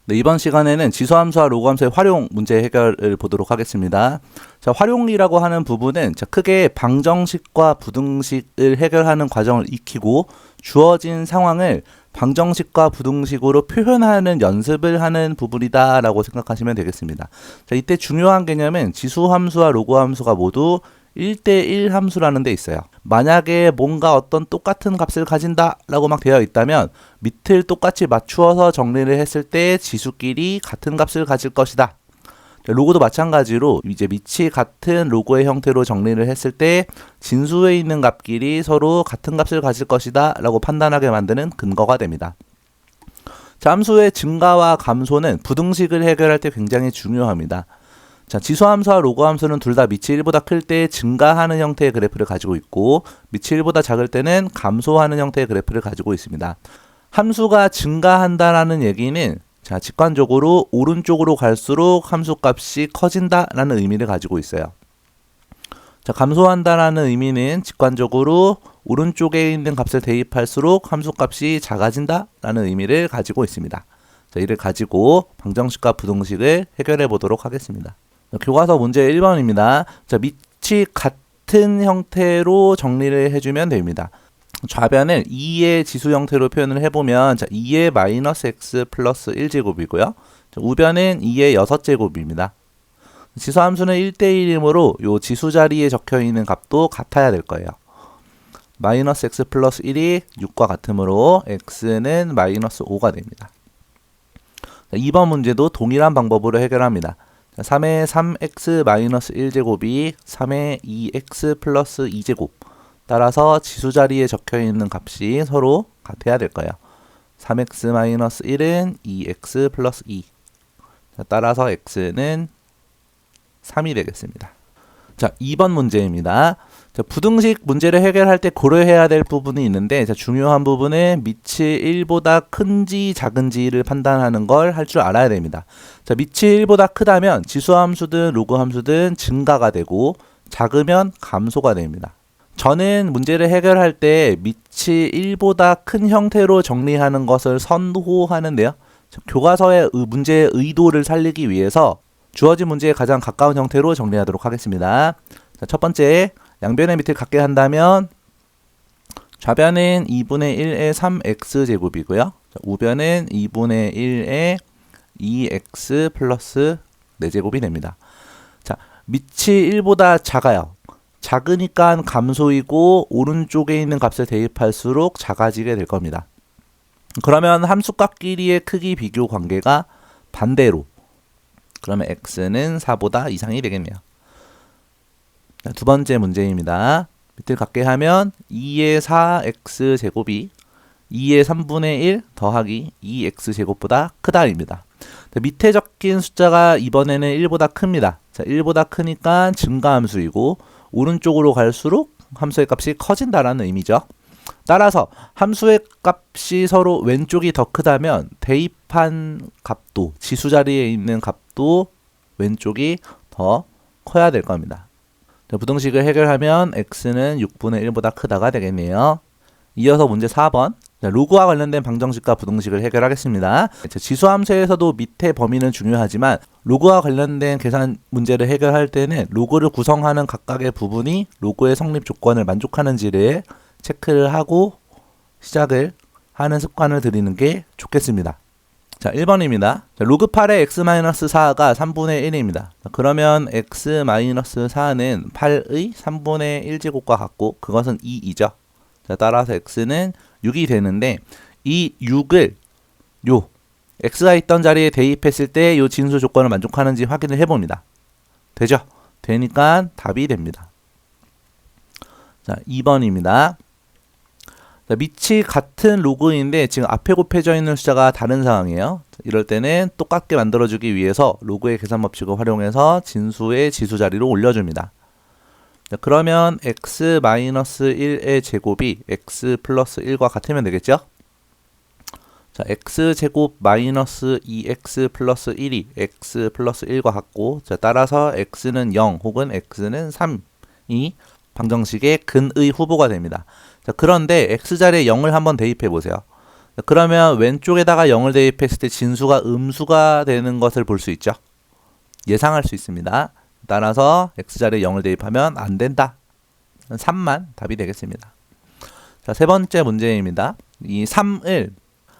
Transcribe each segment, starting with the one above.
네, 이번 시간에는 지수함수와 로그함수의 활용 문제 해결을 보도록 하겠습니다. 자, 활용이라고 하는 부분은 크게 방정식과 부등식을 해결하는 과정을 익히고 주어진 상황을 방정식과 부등식으로 표현하는 연습을 하는 부분이다라고 생각하시면 되겠습니다. 자, 이때 중요한 개념은 지수함수와 로그함수가 모두 1대1 함수라는 데 있어요. 만약에 뭔가 어떤 똑같은 값을 가진다 라고 막 되어 있다면 밑을 똑같이 맞추어서 정리를 했을 때 지수끼리 같은 값을 가질 것이다. 로그도 마찬가지로 이제 밑이 같은 로그의 형태로 정리를 했을 때 진수에 있는 값끼리 서로 같은 값을 가질 것이다 라고 판단하게 만드는 근거가 됩니다. 자, 함수의 증가와 감소는 부등식을 해결할 때 굉장히 중요합니다. 자, 지수함수와 로그함수는 둘 다 밑이 1보다 클 때 증가하는 형태의 그래프를 가지고 있고 밑이 1보다 작을 때는 감소하는 형태의 그래프를 가지고 있습니다. 함수가 증가한다라는 얘기는 자, 직관적으로 오른쪽으로 갈수록 함수 값이 커진다라는 의미를 가지고 있어요. 자, 감소한다라는 의미는 직관적으로 오른쪽에 있는 값을 대입할수록 함수 값이 작아진다라는 의미를 가지고 있습니다. 자, 이를 가지고 방정식과 부등식을 해결해 보도록 하겠습니다. 교과서 문제 1번입니다. 자, 밑이 같은 형태로 정리를 해주면 됩니다. 좌변을 2의 지수 형태로 표현을 해보면 자, 2의 마이너스 x 플러스 1제곱이고요. 자, 우변은 2의 6제곱입니다. 지수함수는 1대1이므로 요 지수 자리에 적혀있는 값도 같아야 될 거예요. 마이너스 x 플러스 1이 6과 같으므로 x는 마이너스 5가 됩니다. 자, 2번 문제도 동일한 방법으로 해결합니다. 3의 3x 마이너스 1제곱이 3의 2x 플러스 2제곱 따라서 지수 자리에 적혀있는 값이 서로 같아야 될 거예요. 3x 마이너스 1은 2x 플러스 2 자, 따라서 x는 3이 되겠습니다. 자, 2번 문제입니다. 자, 부등식 문제를 해결할 때 고려해야 될 부분이 있는데 자, 중요한 부분은 밑이 1보다 큰지 작은지를 판단하는 걸 할 줄 알아야 됩니다. 자, 밑이 1보다 크다면 지수함수든 로그함수든 증가가 되고 작으면 감소가 됩니다. 저는 문제를 해결할 때 밑이 1보다 큰 형태로 정리하는 것을 선호하는데요. 자, 교과서의 문제의 의도를 살리기 위해서 주어진 문제에 가장 가까운 형태로 정리하도록 하겠습니다. 자, 첫 번째 양변의 밑을 같게 한다면 좌변은 2분의 1의 3x제곱이고요. 우변은 2분의 1의 2x 플러스 4제곱이 됩니다. 자, 밑이 1보다 작아요. 작으니까 감소이고 오른쪽에 있는 값을 대입할수록 작아지게 될 겁니다. 그러면 함수값끼리의 크기 비교 관계가 반대로 그러면 x는 4보다 이상이 되겠네요. 자, 두 번째 문제입니다. 밑을 같게 하면 2의 4x제곱이 2의 3분의 1 더하기 2x제곱보다 크다입니다. 자, 밑에 적힌 숫자가 이번에는 1보다 큽니다. 자, 1보다 크니까 증가함수이고 오른쪽으로 갈수록 함수의 값이 커진다라는 의미죠. 따라서 함수의 값이 서로 왼쪽이 더 크다면 대입한 값도 지수 자리에 있는 값도 왼쪽이 더 커야 될 겁니다. 자, 부등식을 해결하면 x는 6분의 1보다 크다가 되겠네요. 이어서 문제 4번. 자, 로그와 관련된 방정식과 부등식을 해결하겠습니다. 자, 지수함수에서도 밑에 범위는 중요하지만 로그와 관련된 계산 문제를 해결할 때는 로그를 구성하는 각각의 부분이 로그의 성립 조건을 만족하는지를 체크를 하고 시작을 하는 습관을 들이는 게 좋겠습니다. 자, 1번입니다. 자, 로그 8의 x-4가 3분의 1입니다. 자, 그러면 x-4는 8의 3분의 1제곱과 같고 그것은 2이죠. 자, 따라서 x는 6이 되는데 이 6을 요 x가 있던 자리에 대입했을 때 요 진수 조건을 만족하는지 확인을 해봅니다. 되죠? 되니까 답이 됩니다. 자, 2번입니다. 자, 밑이 같은 로그인데 지금 앞에 곱해져 있는 숫자가 다른 상황이에요. 이럴 때는 똑같게 만들어주기 위해서 로그의 계산 법칙을 활용해서 진수의 지수 자리로 올려줍니다. 자, 그러면 x-1의 제곱이 x 플러스 1과 같으면 되겠죠? 자, x제곱 마이너스 2x 플러스 1이 x 플러스 1과 같고 자, 따라서 x는 0 혹은 x는 3이 방정식의 근의 후보가 됩니다. 자, 그런데 x자리에 0을 한번 대입해 보세요. 그러면 왼쪽에다가 0을 대입했을 때 진수가 음수가 되는 것을 볼 수 있죠. 예상할 수 있습니다. 따라서 x자리에 0을 대입하면 안 된다. 3만 답이 되겠습니다. 자, 세 번째 문제입니다. 이 3을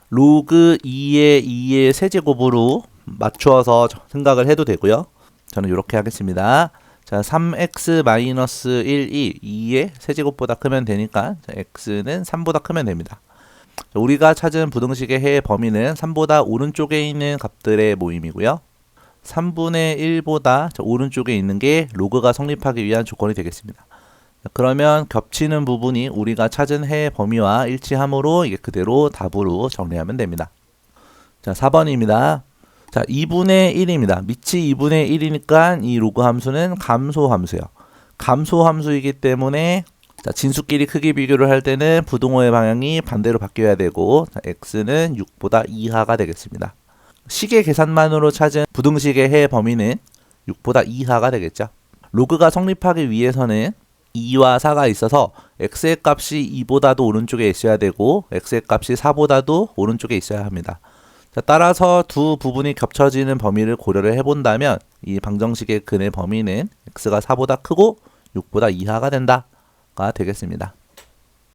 로그 2의 세제곱으로 맞추어서 생각을 해도 되고요. 저는 이렇게 하겠습니다. 자, 3x-1이 2의 세제곱보다 크면 되니까 x는 3보다 크면 됩니다. 자, 우리가 찾은 부등식의 해의 범위는 3보다 오른쪽에 있는 값들의 모임이고요. 3분의 1보다 오른쪽에 있는 게 로그가 성립하기 위한 조건이 되겠습니다. 자, 그러면 겹치는 부분이 우리가 찾은 해의 범위와 일치하므로 이게 그대로 답으로 정리하면 됩니다. 자, 4번입니다. 자, 2분의 1입니다. 밑이 2분의 1이니까 이 로그 함수는 감소 함수예요. 감소 함수이기 때문에 자, 진수끼리 크기 비교를 할 때는 부등호의 방향이 반대로 바뀌어야 되고 자, x는 6보다 이하가 되겠습니다. 식의 계산만으로 찾은 부등식의 해의 범위는 6보다 이하가 되겠죠. 로그가 성립하기 위해서는 2와 4가 있어서 x의 값이 2보다도 오른쪽에 있어야 되고 x의 값이 4보다도 오른쪽에 있어야 합니다. 자, 따라서 두 부분이 겹쳐지는 범위를 고려를 해본다면 이 방정식의 근의 범위는 x가 4보다 크고 6보다 이하가 된다가 되겠습니다.